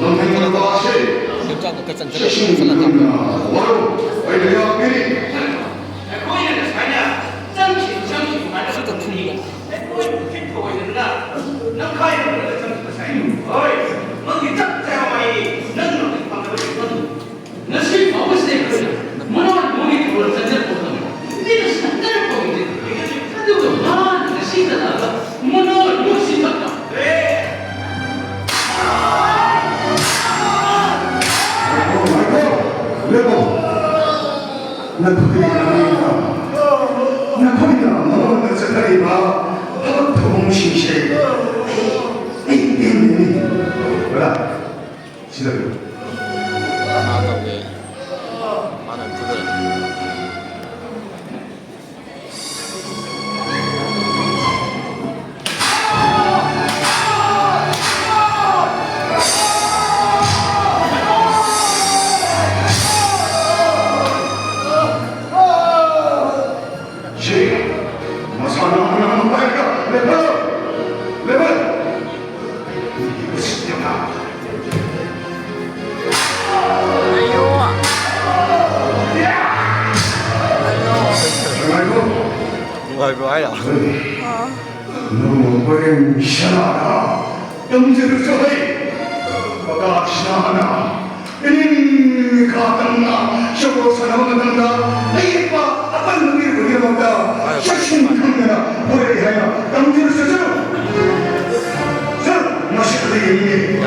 Điều tra của cơ sở rất là 나왔던 게 많은 부들. 이거 아니야. 너무 버린 시원하다. 영재를 저해. 너가 시원하나. 인 가당나. 쇼고 사나운다. 내가 아빠 눈을 그려본다. 자신 강면아. 보여야 하여 영재를 써줘. 자, 마시고 되겠니?